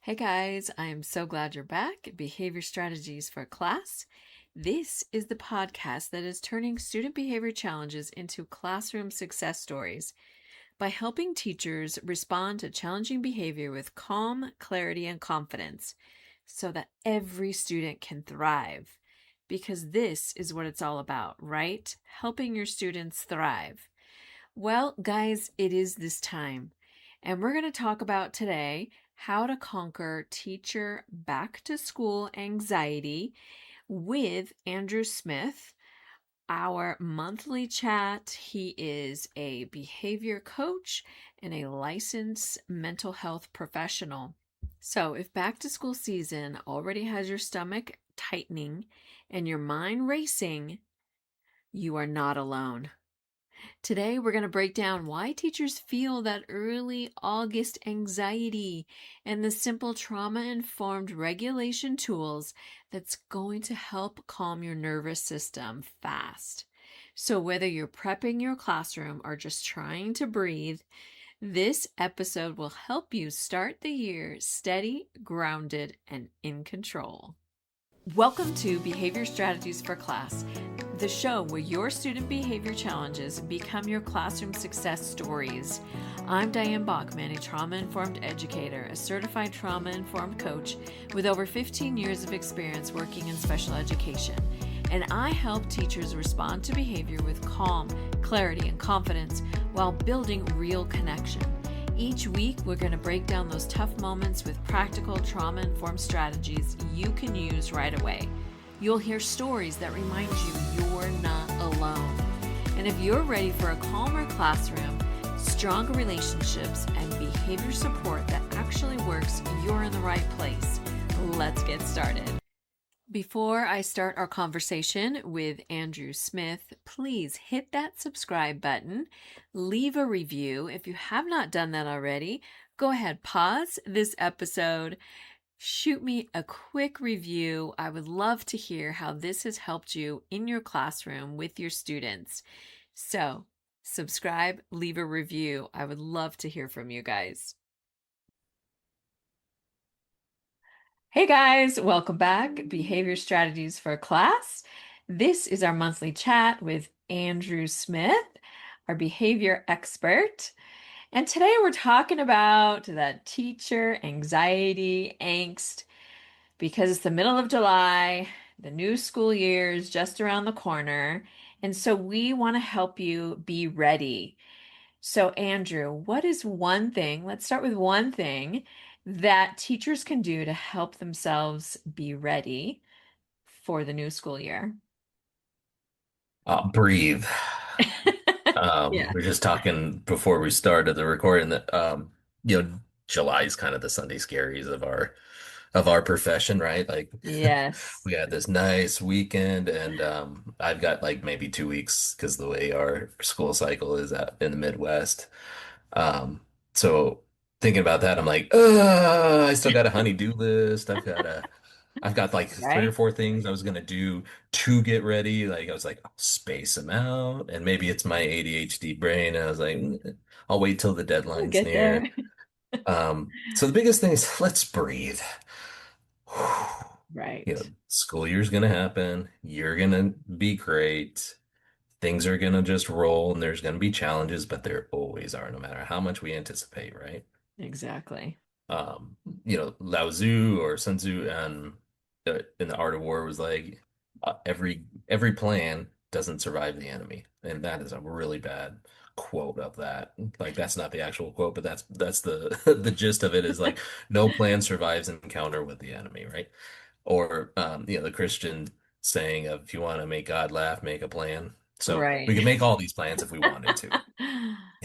Hey guys, I am so glad you're back. Behavior Strategies for Class. This is the podcast that is turning student behavior challenges into classroom success stories by helping teachers respond to challenging behavior with calm, clarity, and confidence so that every student can thrive. Because this is what it's all about, right? Helping your students thrive. Well, guys, it is this time. And we're going to talk about today how to conquer teacher back to school anxiety with Andrew Smith, our monthly chat. He is a behavior coach and a licensed mental health professional. So, if back to school season already has your stomach tightening and your mind racing, you are not alone. Today, we're going to break down why teachers feel that early August anxiety and the simple trauma informed regulation tools that's going to help calm your nervous system fast. So, whether you're prepping your classroom or just trying to breathe, this episode will help you start the year steady, grounded, and in control. Welcome to Behavior Strategies for Class, the show where your student behavior challenges become your classroom success stories. I'm Diane Bachman, a trauma-informed educator, a certified trauma-informed coach with over 15 years of experience working in special education. And I help teachers respond to behavior with calm, clarity, and confidence while building real connection. Each week, we're going to break down those tough moments with practical trauma-informed strategies you can use right away. You'll hear stories that remind you you're not alone. And if you're ready for a calmer classroom, stronger relationships, and behavior support that actually works, you're in the right place. Let's get started. Before I start our conversation with Andrew Smith, please hit that subscribe button, leave a review. If you have not done that already, go ahead, pause this episode, shoot me a quick review. I would love to hear how this has helped you in your classroom with your students. So, subscribe, leave a review. I would love to hear from you guys. Hey guys, welcome back. Behavior Strategies for Class. This is our monthly chat with Andrew Smith, our behavior expert. And today we're talking about that teacher anxiety, angst, because it's the middle of July, the new school year is just around the corner. And so we want to help you be ready. So, Andrew, what is one thing? Let's start with one thing that teachers can do to help themselves be ready for the new school year. Breathe. Yeah. We are just talking before we started the recording that July is kind of the Sunday scaries of our profession, right? Like Yes. we had this nice weekend and I've got like maybe 2 weeks because the way our school cycle is out in the Midwest. So thinking about that, I'm like, I still got a honey-do list. I've got like three or Right? four things I was gonna do to get ready. Like I was like, I'll space them out, and maybe it's my ADHD brain. And I was like, I'll wait till the We'll deadline's get there. near. So the biggest thing is let's breathe. Right. School year's gonna happen. You're gonna be great. Things are gonna just roll, and there's gonna be challenges, but there always are, no matter how much we anticipate, right? Exactly. um, Lao Tzu or Sun Tzu and in the Art of War was like every plan doesn't survive the enemy, and that is a really bad quote of that. Like that's not the actual quote, but that's the the gist of it is like no plan survives an encounter with the enemy, right? Or the Christian saying of if you want to make God laugh, make a plan. So we Right. can make all these plans if we wanted to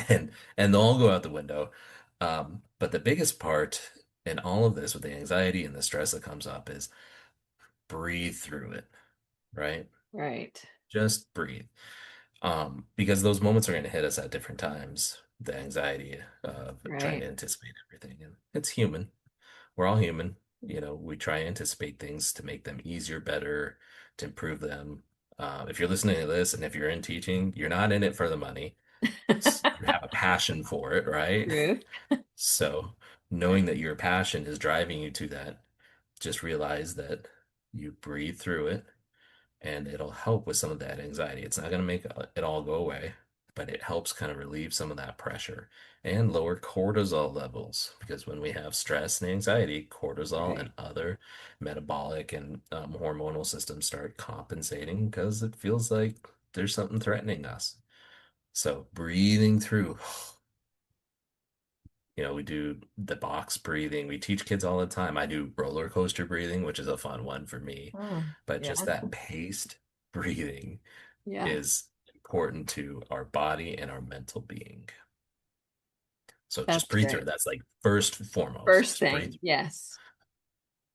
and they'll all go out the window. But the biggest part in all of this with the anxiety and the stress that comes up is breathe through it, right? Right. Just breathe. Because those moments are going to hit us at different times. The anxiety of trying to Right. anticipate everything. And it's human. We're all human. We try and anticipate things to make them easier, better, to improve them. If you're listening to this and if you're in teaching, you're not in it for the money. You have a passion for it, right? Truth. So knowing that your passion is driving you to that, just realize that you breathe through it and it'll help with some of that anxiety. It's not going to make it all go away, but it helps kind of relieve some of that pressure and lower cortisol levels because when we have stress and anxiety, cortisol and Right. other metabolic and hormonal systems start compensating because it feels like there's something threatening us. So breathing through, we do the box breathing. We teach kids all the time. I do roller coaster breathing, which is a fun one for me, Oh, but yeah. just that paced breathing Yeah. is important to our body and our mental being. So just That's breathe through great. it. That's like first and foremost. First Just breathe. thing, yes.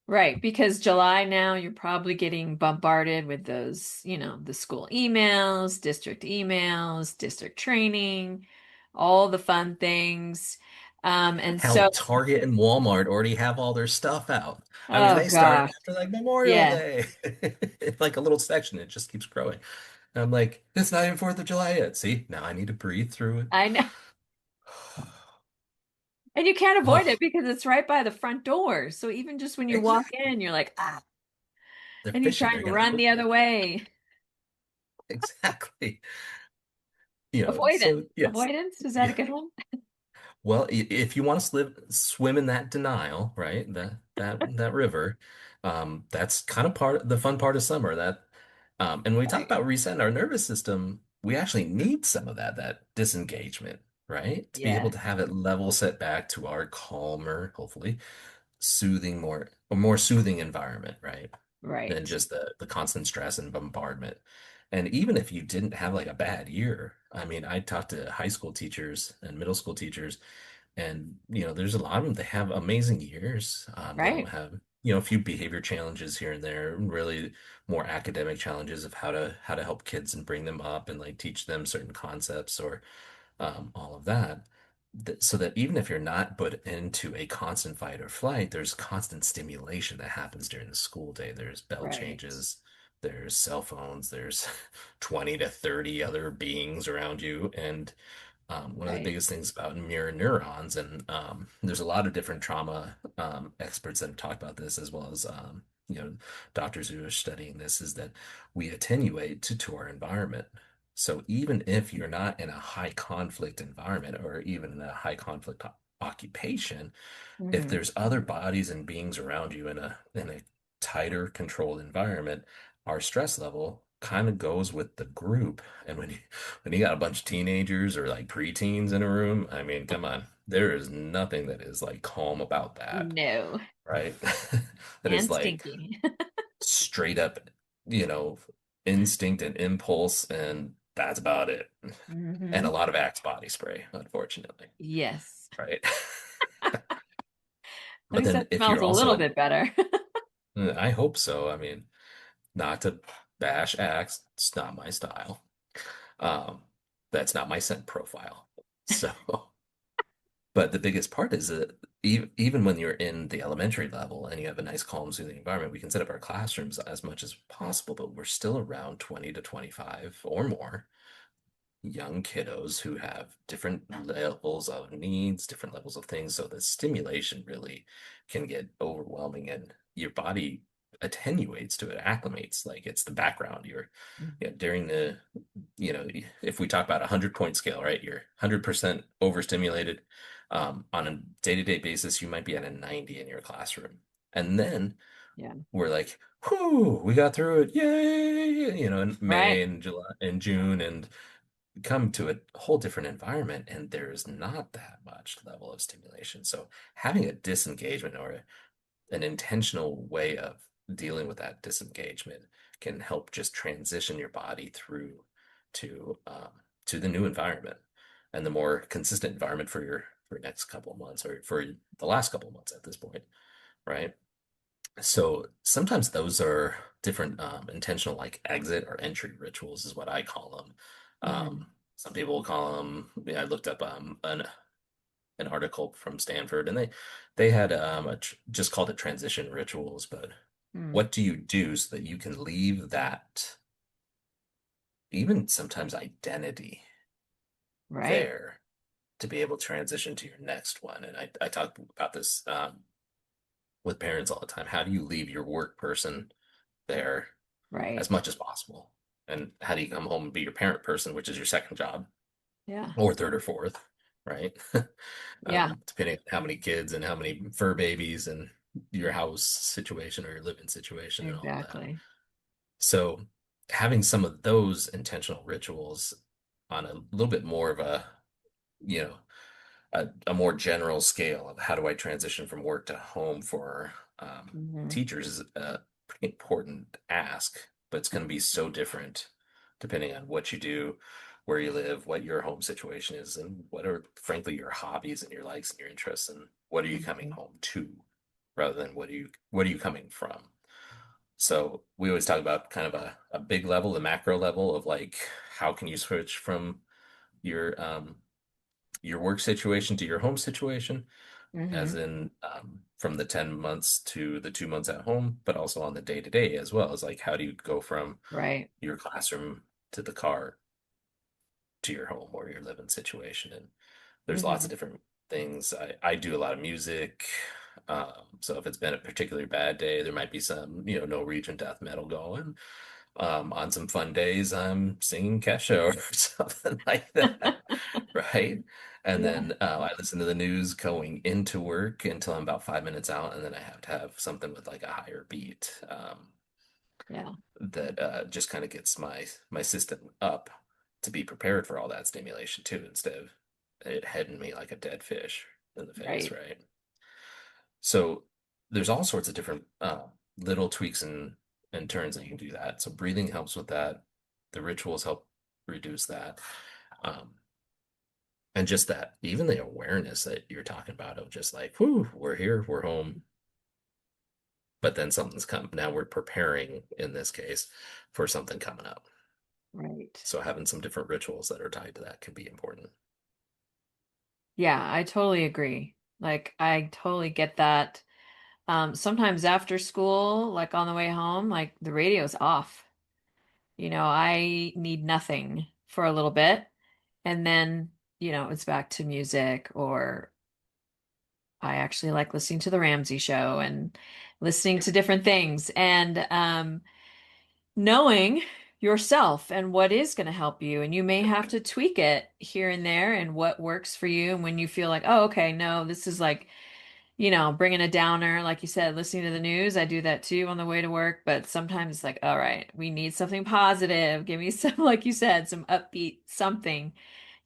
Right, because July now you're probably getting bombarded with those, the school emails, district training, all the fun things. And so, Hell, Target and Walmart already have all their stuff out. I mean, oh they started gosh, after like Memorial yeah, Day. It's like a little section. It just keeps growing. And I'm like, it's not even 4th of July yet. See, now I need to breathe through it. I know. And you can't avoid it Oh, because it's right by the front door. So even just when you walk exactly. in, you're like, ah, They're and you try fishing. They're and gonna run hook the you. other way. Exactly. Avoidance. So yes. Avoidance, is that a Yeah. good one? Well, if you want to swim in that denial, right? That river, that's kind of the fun part of summer. And when we talk Right. about resetting our nervous system, we actually need some of that disengagement, right? To be able Yeah, to have it level set back to our calmer, hopefully, more soothing environment, right? Than right, just the constant stress and bombardment. And even if you didn't have like a bad year, I mean, I talked to high school teachers and middle school teachers, and there's a lot of them that have amazing years. They don't right, have, a few behavior challenges here and there, really more academic challenges of how to help kids and bring them up and like teach them certain concepts or all of that. So that even if you're not put into a constant fight or flight, there's constant stimulation that happens during the school day. There's bell right, changes, there's cell phones, there's 20 to 30 other beings around you. And one of the right. biggest things about mirror neurons, and there's a lot of different trauma experts that have talked about this, as well as doctors who are studying this, is that we attenuate to our environment. So even if you're not in a high conflict environment or even in a high conflict occupation, if Hmm. there's other bodies and beings around you in a tighter controlled environment, our stress level kind of goes with the group. And when you got a bunch of teenagers or like preteens in a room, I mean, come on, there is nothing that is like calm about that, No, right? That is and like stinky. straight up, you know, instinct and impulse, and that's about it. And a Hmm. lot of Axe body spray, unfortunately, Yes. right? At But least then that if smells you're a also little bit better. I hope so. I mean, not to bash Axe, it's not my style. Um, that's not my scent profile. So, but the biggest part is that even when you're in the elementary level and you have a nice, calm, soothing environment, we can set up our classrooms as much as possible, but we're still around 20 to 25 or more young kiddos who have different levels of needs, different levels of things. So the stimulation really can get overwhelming and your body attenuates to it, acclimates, like it's the background. During if we talk about a 100-point scale, right? You're 100% overstimulated. On a day-to-day basis, you might be at a 90 in your classroom. And then Yeah. we're like, whoo, we got through it. Yay! In May Right. and July and June, and come to a whole different environment and there's not that much level of stimulation. So having a disengagement or an intentional way of dealing with that disengagement can help just transition your body through to to the new environment and the more consistent environment for your next couple of months or for the last couple of months at this point, right? So sometimes those are different intentional like exit or entry rituals is what I call them. Hmm. Some people will call them, I looked up an article from Stanford and they had just called it transition rituals, but Mm. what do you do so that you can leave that even sometimes identity Right. there to be able to transition to your next one. And I talk about this with parents all the time. How do you leave your work person there Right. as much as possible? And how do you come home and be your parent person, which is your second job Yeah. or third or fourth, right? Yeah. Depending on how many kids and how many fur babies and your house situation or your living situation and all of that. Exactly. So having some of those intentional rituals on a little bit more of a, you know, a more general scale of how do I transition from work to home for Hmm. teachers is a pretty important ask, but it's going to be so different depending on what you do, where you live, what your home situation is, and what are, frankly, your hobbies and your likes and your interests, and what are you coming Hmm. home to, rather than what are you coming from. So we always talk about kind of a big level, the macro level of like how can you switch from your work situation to your home situation, as Hmm. in from the 10 months to the 2 months at home, but also on the day to day as well as like how do you go from Right. your classroom to the car to your home or your living situation. And there's lots of Hmm. different things. I do a lot of music. So if it's been a particularly bad day, there might be some, Norwegian death metal going. On some fun days, I'm singing Kesha or something like that, right? And Yeah. then I listen to the news going into work until I'm about 5 minutes out, and then I have to have something with like a higher beat Yeah. that just kind of gets my system up to be prepared for all that stimulation too, instead of it heading me like a dead fish in the face, Right. right? So there's all sorts of different little tweaks and turns that you can do that. So breathing helps with that. The rituals help reduce that. Um, and just that, even the awareness that you're talking about of just like, whoo, we're here, we're home, but then something's come. Now we're preparing, in this case, for something coming up. Right. So having some different rituals that are tied to that can be important. Yeah, I totally agree. Like, I totally get that. Sometimes after school, like on the way home, like the radio's off. I need nothing for a little bit. And then, it's back to music, or I actually like listening to the Ramsey show and listening to different things. And knowing yourself and what is going to help you. And you may have to tweak it here and there and what works for you. And when you feel like, oh, okay, no, this is like, bringing a downer, like you said, listening to the news. I do that too on the way to work. But sometimes it's like, all right, we need something positive. Give me some, like you said, some upbeat something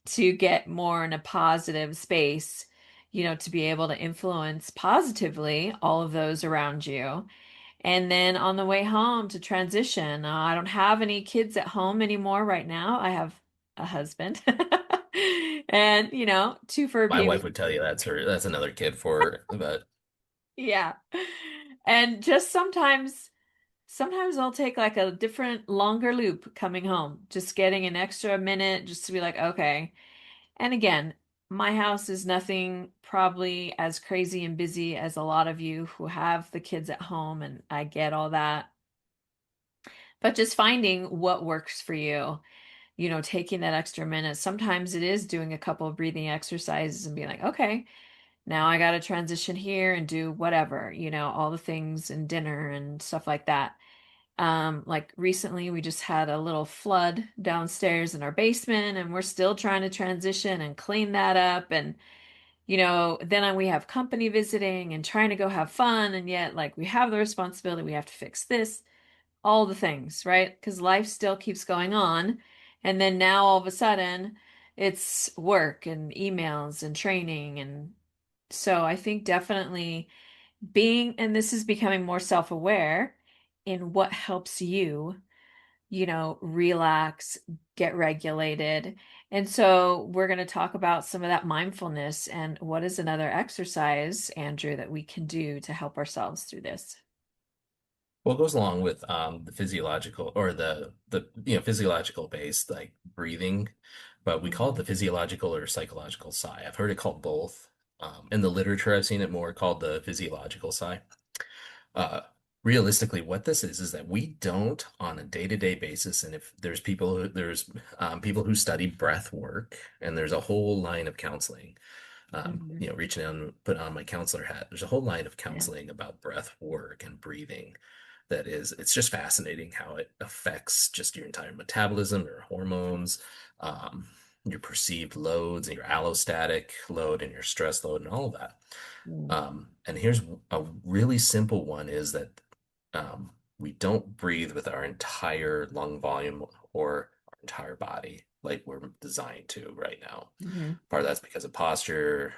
to get more in a positive space, to be able to influence positively all of those around you. And then on the way home to transition, I don't have any kids at home anymore right now. I have a husband and, two fur My babies. wife would tell you that's another kid for her, but Yeah. And just sometimes I'll take like a different longer loop coming home, just getting an extra minute just to be like, okay. And again, my house is nothing probably as crazy and busy as a lot of you who have the kids at home, and I get all that. But just finding what works for you, taking that extra minute. Sometimes it is doing a couple of breathing exercises and being like, okay, now I got to transition here and do whatever, all the things and dinner and stuff like that. Like recently we just had a little flood downstairs in our basement, and we're still trying to transition and clean that up. And, then we have company visiting and trying to go have fun. And yet, like, we have the responsibility, we have to fix this, all the things, right? Because life still keeps going on. And then now all of a sudden it's work and emails and training. And so I think definitely and this is becoming more self-aware in what helps you, relax, get regulated. And so we're going to talk about some of that mindfulness and what is another exercise, Andrew, that we can do to help ourselves through this. what goes along with the physiological or the physiological based like breathing, but we call it Mhm. the physiological or psychological sigh. I've heard it called both. In the literature, I've seen it more called the physiological sigh. realistically, what this is that we don't on a day-to-day basis, and if there's people who study breath work, and there's a whole line of counseling. Hmm. Reaching out and put on my counselor hat. There's a whole line of Yeah. counseling about breath work and breathing it's just fascinating how it affects just your entire metabolism, your hormones, um, your perceived loads, and your allostatic load, and your stress load, and all of that. Mm. And here's a really simple one is that we don't breathe with our entire lung volume or our entire body like we're designed to right now. Hmm. Part of that's because of posture,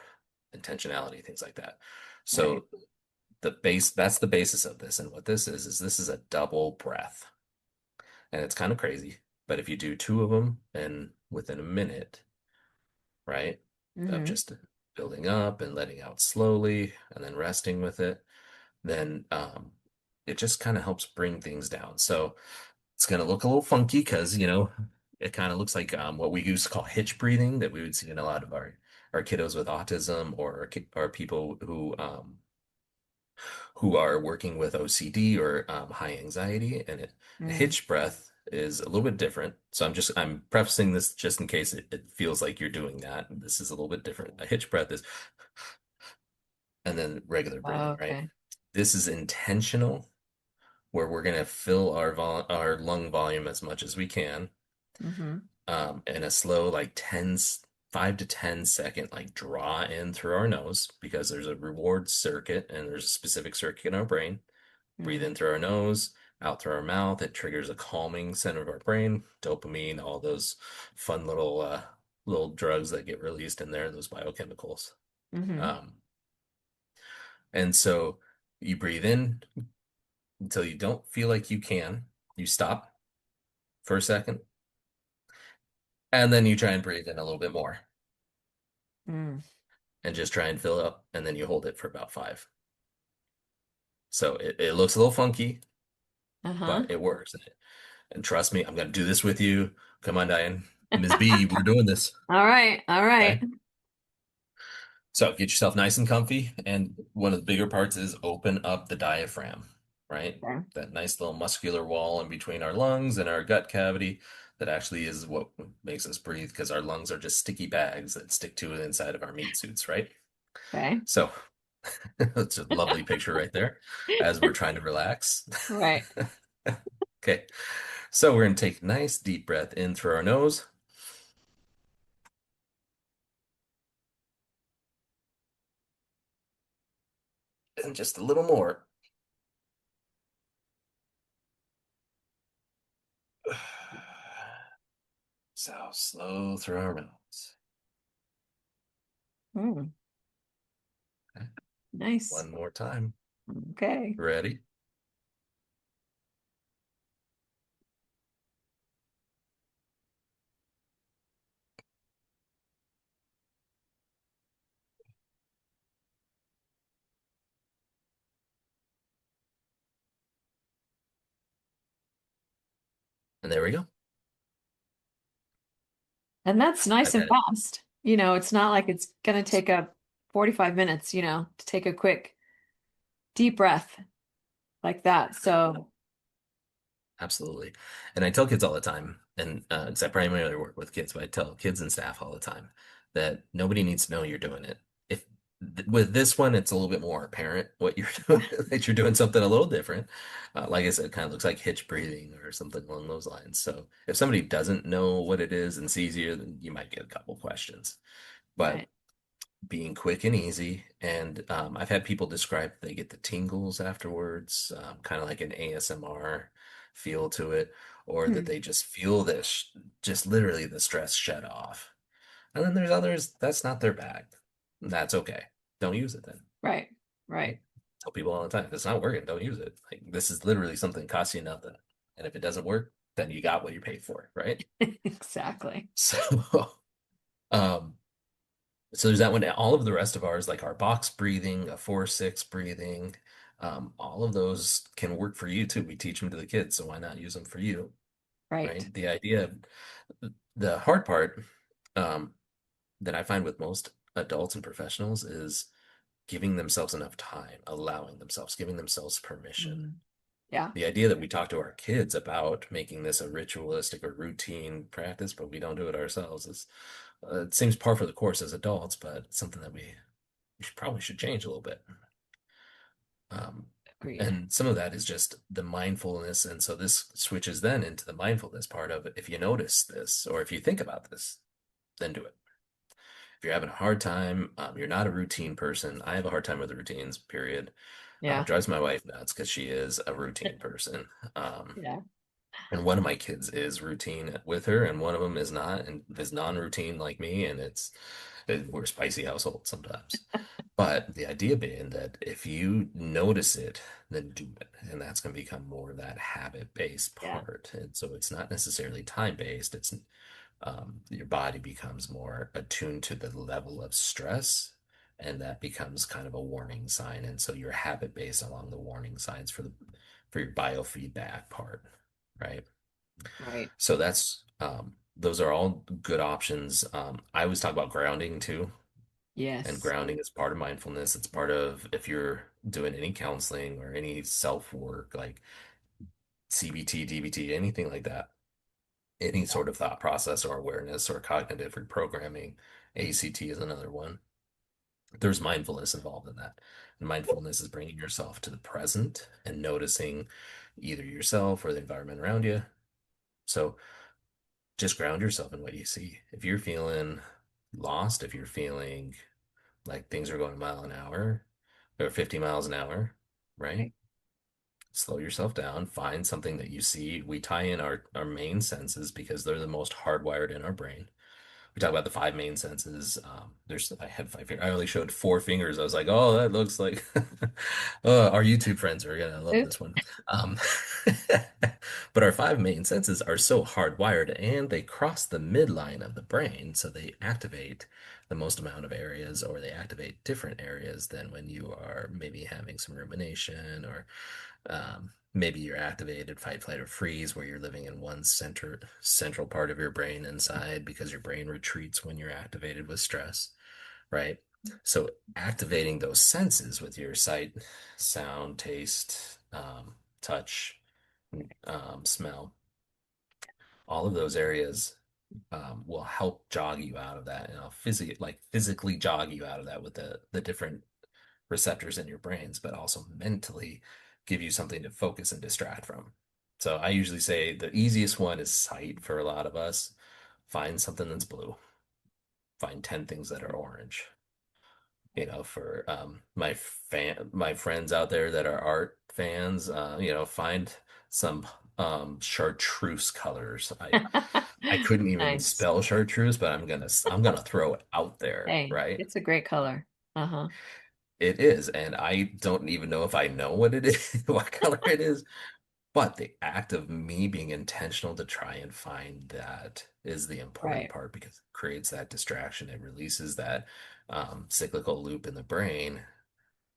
intentionality, things like that. Right. So that's the basis of this. And what this is this is a double breath. And it's kind of crazy, but if you do two of them and within a minute, right, of Hmm. just building up and letting out slowly and then resting with it, then it just kind of helps bring things down. So it's going to look a little funky because, it kind of looks like what we used to call hitch breathing that we would see in a lot of our kiddos with autism or people who are working with OCD or high anxiety. And a Mm. hitch breath is a little bit different. So I'm prefacing this just in case it feels like you're doing that. This is a little bit different. A hitch breath is, and then regular breathing, right? Okay. This is intentional, where we're going to fill our lung volume as much as we can, Hmm. in a slow, like 5 to 10 second, like draw in through our nose, because there's a reward circuit and there's a specific circuit in our brain. Breathe Mm. in through our nose, out through our mouth. It triggers a calming center of our brain, dopamine, all those fun little drugs that get released in there, those biochemicals. Hmm. Um, and so you breathe in until you don't feel like you can. You stop for a second, and then you try and breathe in a little bit more, Mm. and just try and fill up, and then you hold it for about five. So it looks a little funky, Uh-huh. but it works. And trust me, I'm going to do this with you. Come on, Diane. Ms. B, we're doing this. All right. All right. Okay. So get yourself nice and comfy. And one of the bigger parts is open up the diaphragm, right? Okay. That nice little muscular wall in between our lungs and our gut cavity that actually is what makes us breathe, because our lungs are just sticky bags that stick to the inside of our meat suits, right? Okay. So that's a lovely picture right there as we're trying to relax. Right. Okay. So we're going to take a nice deep breath in through our nose and just a little more. So slow through our mouths. Mm. Okay. Nice. One more time. Okay. Ready? And there we go. And that's nice I've and had it. fast. It's not like it's going to take a 45 minutes, to take a quick deep breath like that. So, Absolutely. And I tell kids all the time, and 'cause I primarily work with kids, but I tell kids and staff all the time that nobody needs to know you're doing it. If with this one, it's a little bit more apparent what you're doing, that you're doing something a little different. Like I said, it kind of looks like hitch breathing or something along those lines. So if somebody doesn't know what it is and sees you, then you might get a couple questions. But right. being quick and easy. And I've had people describe they get the tingles afterwards, kind of like an ASMR feel to it, or that Hmm. they just feel this, just literally the stress shed off. And then there's others, that's not their bag. That's okay. Don't use it then. Right. Right? Right. Tell people all the time, if it's not working, don't use it. Like this is literally something costs you nothing. And if it doesn't work, then you got what you paid for, right? Exactly. So, um, So there's that one. All of the rest of ours, like our box breathing, a 4-6 breathing, all of those can work for you too. We teach them to the kids, so why not use them for you, Right. right? The hard part um, that I find with most adults and professionals is giving themselves enough time, allowing themselves, giving themselves permission. Yeah. The idea that we talk to our kids about making this a ritualistic or routine practice, but we don't do it ourselves is it seems par for the course as adults, but it's something that we probably should change a little bit. Um, Agreed. and some of that is just the mindfulness. And so this switches then into the mindfulness part of it. If you notice this, or if you think about this, then do it. If you're having a hard time, you're not a routine person. I have a hard time with the routines, period. Yeah. Drives my wife nuts because she is a routine person. Um, Yeah. and one of my kids is routine with her, and one of them is not, and is non-routine like me. And we're a spicy household sometimes. But the idea being that if you notice it, then do it. And that's going to become more of that habit-based Yeah. part. And so it's not necessarily time-based. It's your body becomes more attuned to the level of stress, and that becomes kind of a warning sign. And so you're habit-based along the warning signs for your biofeedback part, right? Right. So that's those are all good options. I always talk about grounding too. And Yes. grounding is part of mindfulness. It's part of if you're doing any counseling or any self work like CBT, DBT, anything like that, any sort of thought process or awareness or cognitive reprogramming. ACT is another one. There's mindfulness involved in that. And mindfulness is bringing yourself to the present and noticing either yourself or the environment around you. So just ground yourself in what you see. If you're feeling lost, if you're feeling like things are going a mile an hour or 50 miles an hour, right? Right. Slow yourself down, find something that you see. We tie in our main senses because they're the most hardwired in our brain. We talk about the five main senses. I had five fingers. I only showed four fingers. I was like, oh, that looks like our YouTube friends are gonna love this Oops. one. Um, but our five main senses are so hardwired and they cross the midline of the brain, so they activate the most amount of areas, or they activate different areas than when you are maybe having some rumination, or maybe you're activated fight, flight, or freeze, where you're living in one central part of your brain inside because your brain retreats when you're activated with stress, right? So activating those senses with your sight, sound, taste, touch, smell, all of those areas will help jog you out of that, and I'll physically jog you out of that with the different receptors in your brains, but also mentally give you something to focus and distract from. So I usually say the easiest one is sight for a lot of us. Find something that's blue. Find 10 things that are orange. For my friends out there that are art fans, find some chartreuse colors. I couldn't even Nice. spell chartreuse, but I'm gonna throw it out there, Hey, right? it's a great color. Uh-huh. It is, and I don't even know if I know what it is, what color it is, but the act of me being intentional to try and find that is the important Right. part because it creates that distraction. It releases that cyclical loop in the brain,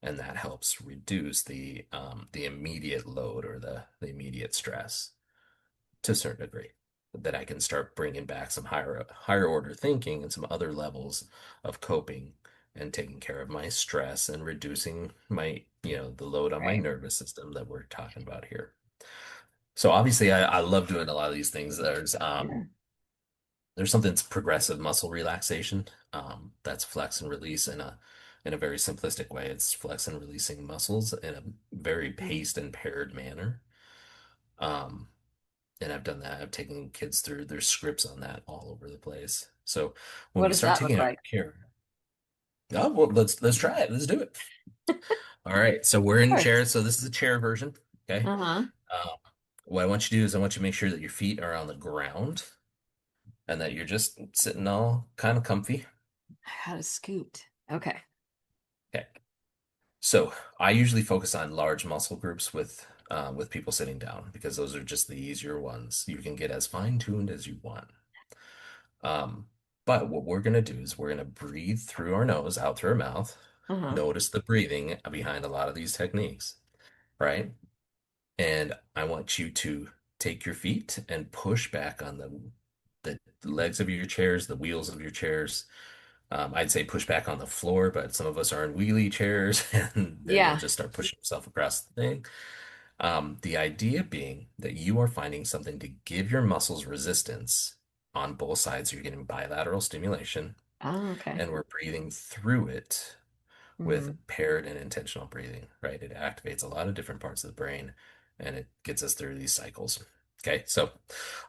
and that helps reduce the immediate load or the immediate stress to a certain degree, that I can start bringing back some higher order thinking and some other levels of coping and taking care of my stress and reducing the load on my Right. nervous system that we're talking about here. So obviously I love doing a lot of these things. Yeah. There's something that's progressive muscle relaxation. That's flex and release in a very simplistic way. It's flex and releasing muscles in a very Mm. paced and paired manner. Um, and I've done that. I've taken kids through their scripts on that all over the place. So when What we does start that taking look out like? care, oh well, let's try it. Let's do it. All right. So we're Of in course. chairs. So this is a chair version. Okay. Uh-huh. Um, what I want you to do is I want you to make sure that your feet are on the ground and that you're just sitting all kind of comfy. How to scoot. Okay. Okay. So I usually focus on large muscle groups with people sitting down because those are just the easier ones. You can get as fine-tuned as you want. Um, but what we're going to do is we're going to breathe through our nose, out through our mouth. Uh-huh. Notice the breathing behind a lot of these techniques, right? And I want you to take your feet and push back on the legs of your chairs, the wheels of your chairs. I'd say push back on the floor, but some of us are in wheelie chairs, and then you'll Yeah. just start pushing yourself across the thing. The idea being that you are finding something to give your muscles resistance on both sides. You're getting bilateral stimulation, Oh, okay. and we're breathing through it with Hmm. paired and intentional breathing, right? It activates a lot of different parts of the brain and it gets us through these cycles. Okay, so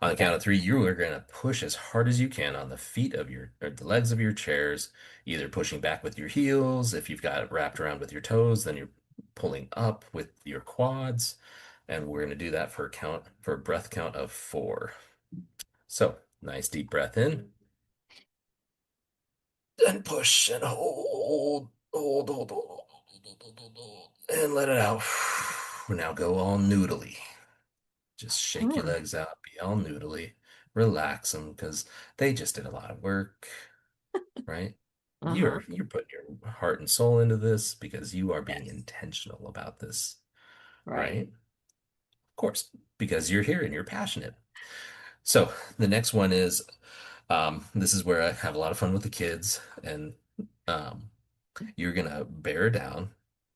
on the Okay. count of three, you are going to push as hard as you can on the feet of your or the legs of your chairs, either pushing back with your heels. If you've got it wrapped around with your toes, then you're pulling up with your quads. And we're going to do that for a breath count of four. So nice deep breath in and push and hold, and let it out. Now go all noodly. Just shake your Hmm. legs out, be all noodly, relax them because they just did a lot of work, right? Uh-huh. You're putting your heart and soul into this because you are being Yes. intentional about this, Right. right? Of course, because you're here and you're passionate. So the next one is this is where I have a lot of fun with the kids, and um, you're gonna bear down,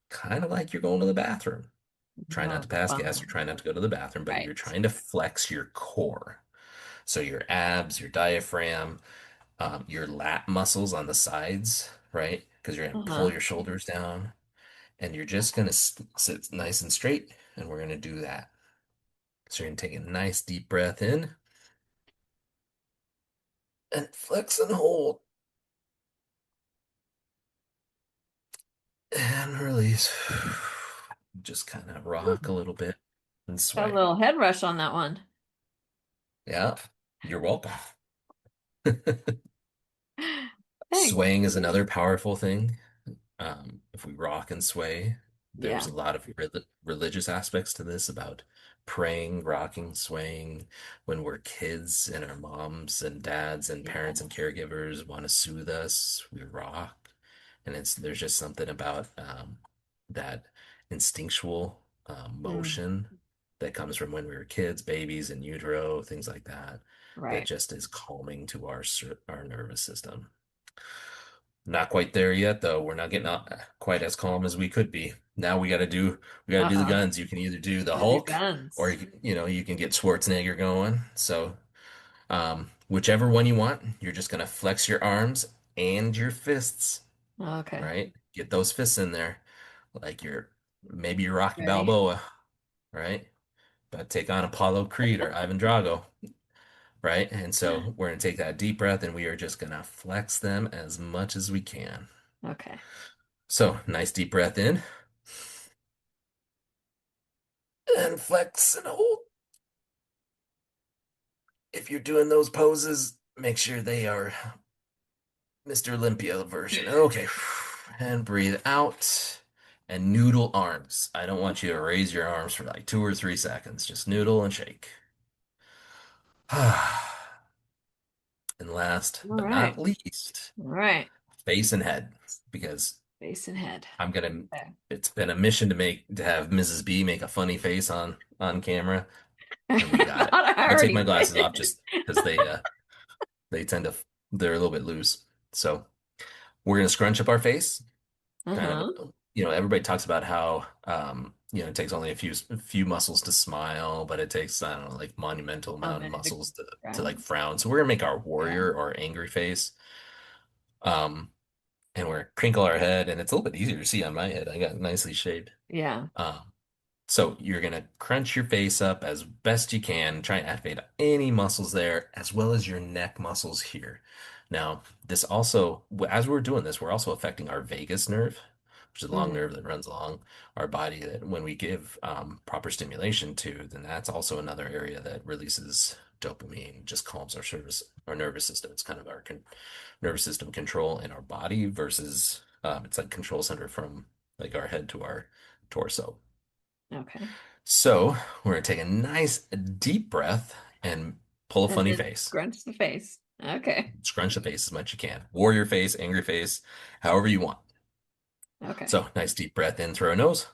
kind of like you're going to the bathroom. Try not Oh, to pass gas or fun. try not to go to the bathroom, but you're Right. trying to flex your core. So your abs, your diaphragm, your lat muscles on the sides, right? Because you're gonna pull Uh-huh. your shoulders down, and you're just gonna sit nice and straight, and we're gonna do that. So you're gonna take a nice deep breath in and flex and hold and release. Just kind of rock a little bit and Got a sway. little head rush on that one. Yeah, you're welcome. Thanks. Swaying is another powerful thing. If we rock and sway, there's Yeah. a lot of religious aspects to this about praying, rocking, swaying. When we're kids and our moms and dads and parents and Yes. caregivers want to soothe us, we rock. And there's just something about that instinctual Mm. motion that comes from when we were kids, babies in utero, things like that, that Right. just is calming to our nervous system. Not quite there yet, though. We're not getting quite as calm as we could be. Now we got to do the Uh-oh. guns. You can either do the Gotta do Hulk, or guns. you can get Schwarzenegger going. So, whichever one you want, you're just gonna flex your arms and your fists, Okay. right? Get those fists in there, like maybe you're Rocky Ready? Balboa, right? But take on Apollo Creed or Ivan Drago, right? And so we're gonna take that deep breath, and we are just gonna flex them as much as we can. Okay. So, nice deep breath in and flex and hold. If you're doing those poses, make sure they are Mr. Olympia version. Okay. And breathe out and noodle arms. I don't want you to raise your arms for like 2 or 3 seconds. Just noodle and shake. And last All but not right. least, All right. face and head. Because Face and head. I'm gonna, Okay. it's been a mission to have Mrs. B make a funny face on camera, and we got it. I I'm gonna take already my glasses off did. just because they tend to they're a little bit loose. So we're gonna scrunch up our face, kind of. Uh-huh. Everybody talks about how it takes only a few muscles to smile, but it takes I don't know, like monumental Oh, amount of man. muscles to like Brown. frown. So we're gonna make our Yeah. warrior or angry face, um, and we're gonna crinkle our head, and it's a little bit easier to see on my head. I got nicely shaved. Yeah. Um, So you're gonna crunch your face up as best you can, try and activate any muscles there, as well as your neck muscles here. Now, this also, as we're doing this, we're also affecting our vagus nerve, which is a long Mm. nerve that runs along our body that when we give proper stimulation to, then that's also another area that releases dopamine, just calms our nervous system. It's kind of our nervous system control in our body versus it's like control center from like our head to our torso. Okay. So we're gonna take a nice deep breath and pull a And funny then face. scrunch the face. Okay. Scrunch the face as much as you can. Warrior face, angry face, however you want. Okay. So nice deep breath in through our nose.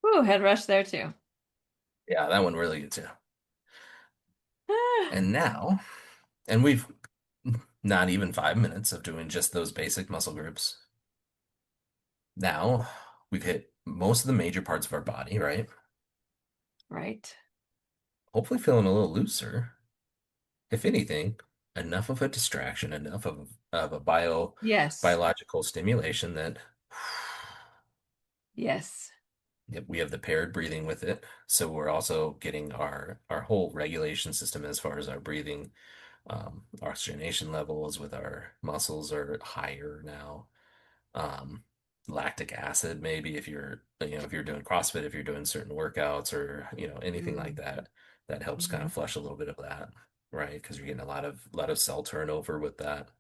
Ooh, head rush there too. Yeah, that one really gets you. And now, and we've not even 5 minutes of doing just those basic muscle groups. Now we've hit most of the major parts of our body, right? Right. Hopefully feeling a little looser. If anything, enough of a distraction, enough of a Yes. biological stimulation that Yes. yep, we have the paired breathing with it. So we're also getting our whole regulation system as far as our breathing, oxygenation levels with our muscles are higher now. um, Lactic acid, maybe if you're, if you're doing CrossFit, if you're doing certain workouts or, anything like Mm. that, that helps kind Mhm. of flush a little bit of that, right? Because you're getting a lot of cell turnover with that.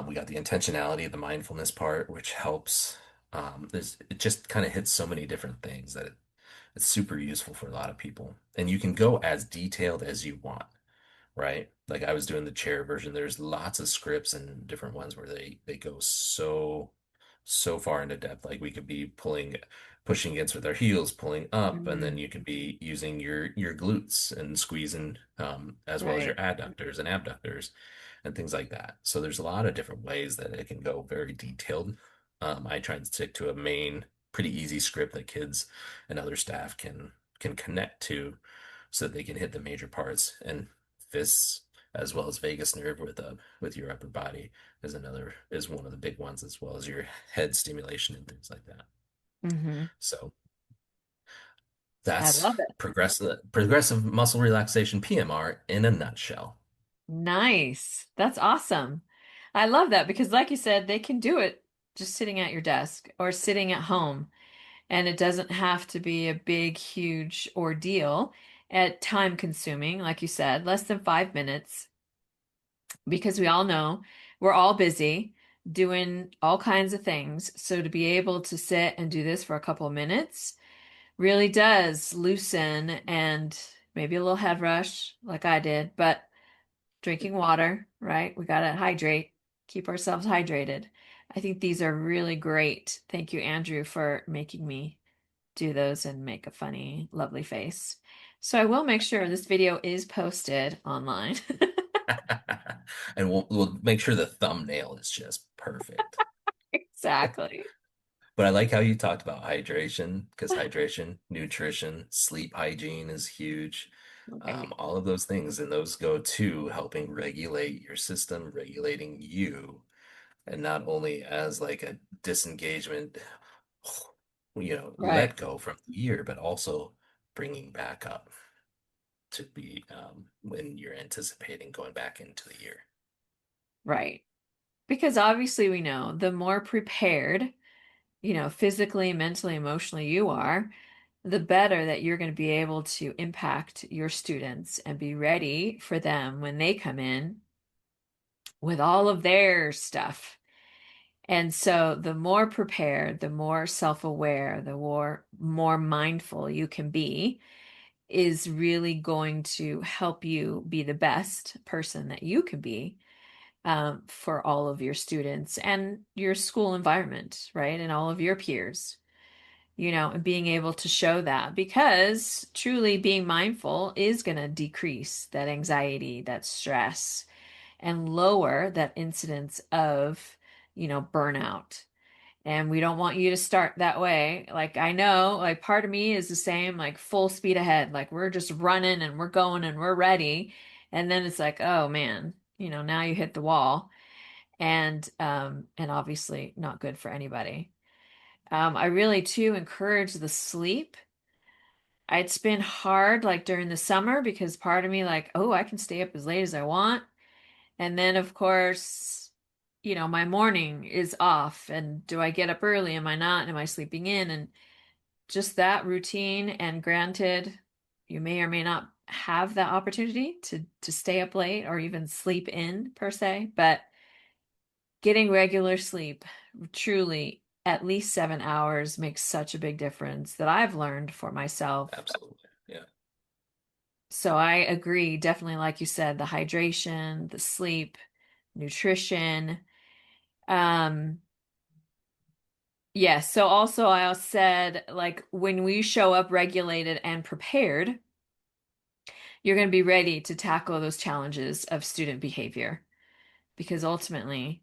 We got the intentionality, the mindfulness part, which helps. It just kind of hits so many different things that it's super useful for a lot of people. And you can go as detailed as you want, right? Like I was doing the chair version. There's lots of scripts and different ones where they go so far into depth. Like we could be pushing against with our heels, pulling up, and then Mm. you could be using your glutes and squeezing, as well as your Right. adductors and abductors and things like that. So there's a lot of different ways that it can go very detailed. I try and stick to a main, pretty easy script that kids and other staff can connect to so that they can hit the major parts. And fists as well as vagus nerve with your upper body is one of the big ones, as well as your head stimulation and things like that. Hmm. So I that's love it. progressive muscle relaxation, PMR, in a nutshell. Nice. That's awesome. I love that because, like you said, they can do it just sitting at your desk or sitting at home. And it doesn't have to be a big, huge ordeal at time consuming, like you said, less than 5 minutes, because we all know we're all busy doing all kinds of things. So to be able to sit and do this for a couple of minutes really does loosen and maybe a little head rush like I did, but drinking water, right? We got to hydrate, keep ourselves hydrated. I think these are really great. Thank you, Andrew, for making me do those and make a funny, lovely face. So I will make sure this video is posted online. And we'll make sure the thumbnail is just perfect. Exactly. But I like how you talked about hydration, because hydration, nutrition, sleep hygiene is huge. Right. All of those things, and those go to helping regulate your system, regulating you, and not only as like a disengagement, Right. let go from the year, but also bringing back up to be, when you're anticipating going back into the year. Right. Because obviously we know the more prepared, physically, mentally, emotionally you are, the better that you're going to be able to impact your students and be ready for them when they come in with all of their stuff. And so the more prepared, the more self-aware, the more mindful you can be is really going to help you be the best person that you can be, for all of your students and your school environment, right? And all of your peers, and being able to show that because truly being mindful is going to decrease that anxiety, that stress, and lower that incidence of, burnout. And we don't want you to start that way. Like, I know, like, part of me is the same, like, full speed ahead. Like, we're just running and we're going and we're ready. And then it's like, oh man, now you hit the wall. And obviously not good for anybody. I really too encourage the sleep. It's been hard, like, during the summer because part of me, like, oh, I can stay up as late as I want. And then, of course, my morning is off. And do I get up early? Am I not? Am I sleeping in? And just that routine. And granted, you may or may not have that opportunity to stay up late or even sleep in per se, but getting regular sleep, truly at least 7 hours, makes such a big difference that I've learned for myself. Absolutely. Yeah. So I agree, definitely, like you said, the hydration, the sleep, nutrition. Um, yes, so also I also said, like, when we show up regulated and prepared, you're going to be ready to tackle those challenges of student behavior because ultimately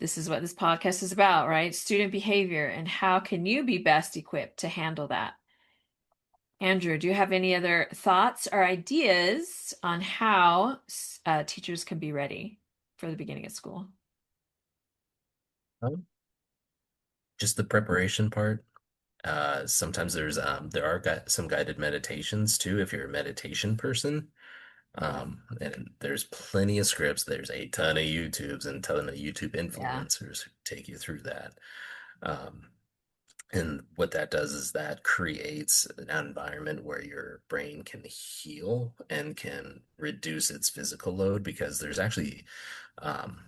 this is what this podcast is about, right? Student behavior and how can you be best equipped to handle that? Andrew, do you have any other thoughts or ideas on how teachers can be ready for the beginning of school? Um, Just the preparation part. Sometimes there are some guided meditations too, if you're a meditation person. Yeah. And there's plenty of scripts. There's a ton of YouTubes and ton of YouTube Yeah. influencers who take you through that. Um, and what that does is that creates an environment where your brain can heal and can reduce its physical load because there's actually um,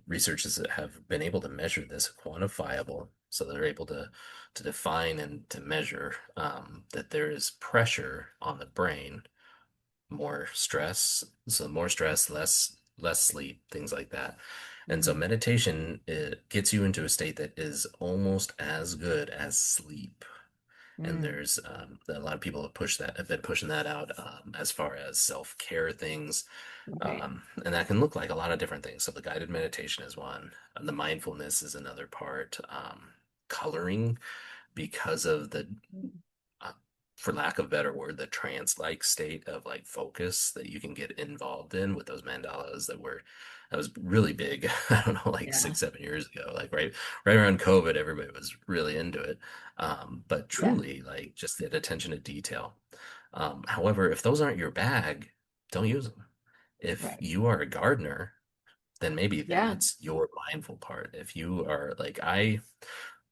researchers that have been able to measure this quantifiable. So they're able to define and to measure that there is pressure on the brain, more stress. So more stress, less sleep, things like that. And so Mm-hmm. meditation, it gets you into a state that is almost as good as sleep. And Mm, there's a lot of people have been pushing that out as far as self-care things, right. and that can look like a lot of different things. So the guided meditation is one. The mindfulness is another part. Coloring, because of the uh, for lack of a better word, the trance-like state of like focus that you can get involved in with those mandalas that was really big. I don't know, like Yeah. 6, 7 years ago, like right around COVID, everybody was really into it. But Yeah. truly, like just the attention to detail. However, if those aren't your bag, don't use them. If Right. you are a gardener, then maybe Yeah. that's your mindful part. If you are like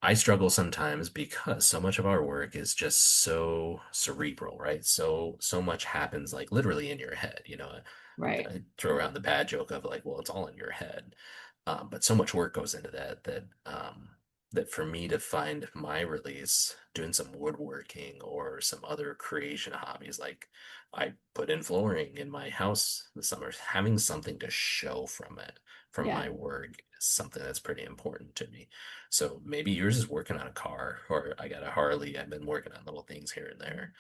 I struggle sometimes because so much of our work is just so cerebral, right? So much happens like literally in your head, you know. Right. I throw around the bad joke of like, well, it's all in your head. But so much work goes into that for me to find my release doing some woodworking or some other creation hobbies, like I put in flooring in my house this summer, having something to show from it, from Yeah. my work is something that's pretty important to me. So maybe yours is working on a car, or I got a Harley. I've been working on little things here and there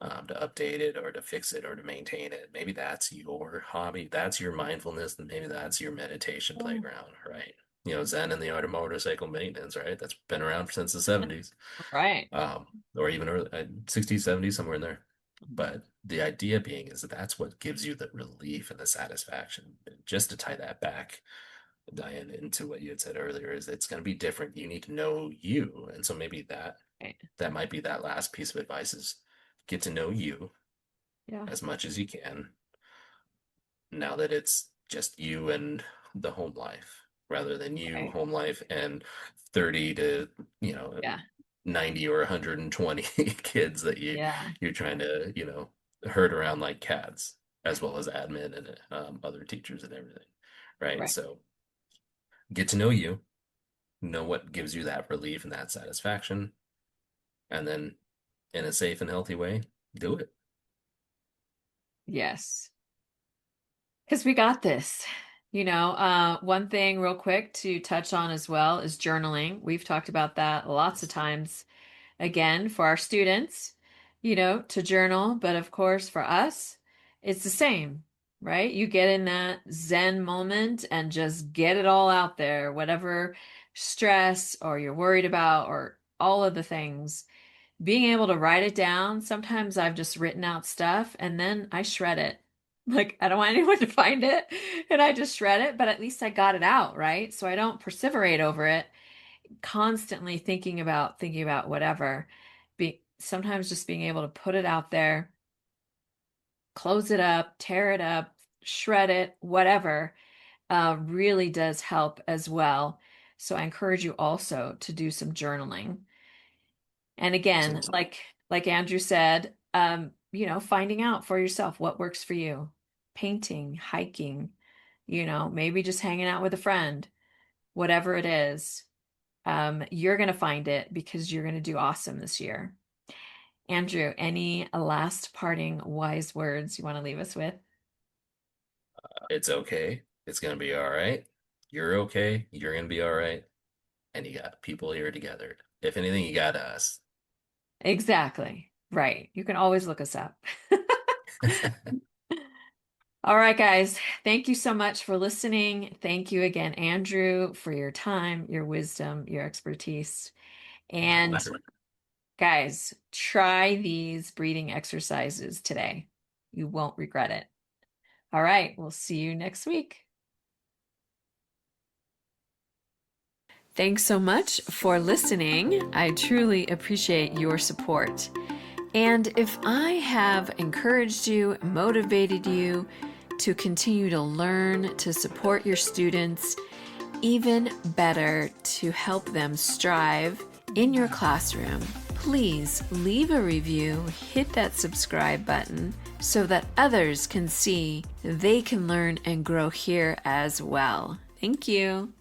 to update it or to fix it or to maintain it. Maybe that's your hobby. That's your mindfulness, and maybe that's your meditation Oh, playground, right? You know, Zen and the art of motorcycle maintenance, right? That's been around since the 70s, right. um, or even early 60s, 70s, somewhere in there. But the idea being is that that's what gives you the relief and the satisfaction. And just to tie that back, Diane, into what you had said earlier, is it's going to be different. You need to know you, and so maybe Right. that might be that last piece of advice is get to know you Yeah. as much as you can now that it's just you and the home life rather than you, Right. home life, and 30 to, you know, Yeah. 90 or 120 kids that Yeah. you're trying to, herd around like cats, as well as admin and other teachers and everything. Right. Right. So get to know you, know what gives you that relief and that satisfaction, and then in a safe and healthy way, do it. Yes. Because we got this. One thing real quick to touch on as well is journaling. We've talked about that lots of times. Again, for our students, to journal, but of course for us, it's the same, right? You get in that Zen moment and just get it all out there, whatever stress or you're worried about or all of the things. Being able to write it down, sometimes I've just written out stuff and then I shred it. Like, I don't want anyone to find it, and I just shred it, but at least I got it out, right? So I don't perseverate over it, constantly thinking about whatever. Sometimes just being able to put it out there, close it up, tear it up, shred it, whatever, really does help as well. So I encourage you also to do some journaling. And again, Absolutely. like Andrew said, finding out for yourself what works for you. Painting, hiking, maybe just hanging out with a friend, whatever it is. You're going to find it because you're going to do awesome this year. Andrew, any last parting wise words you want to leave us with? It's okay. It's gonna be all right. You're okay. You're gonna be all right. And you got people here together. If anything, you got us. Exactly. Right. You can always look us up. All right, guys. Thank you so much for listening. Thank you again, Andrew, for your time, your wisdom, your expertise. And Pleasure. guys, try these breathing exercises today. You won't regret it. All right, we'll see you next week. Thanks so much for listening. I truly appreciate your support. And if I have encouraged you, motivated you to continue to learn, to support your students, even better, to help them strive in your classroom, please leave a review, hit that subscribe button so that others can see they can learn and grow here as well. Thank you.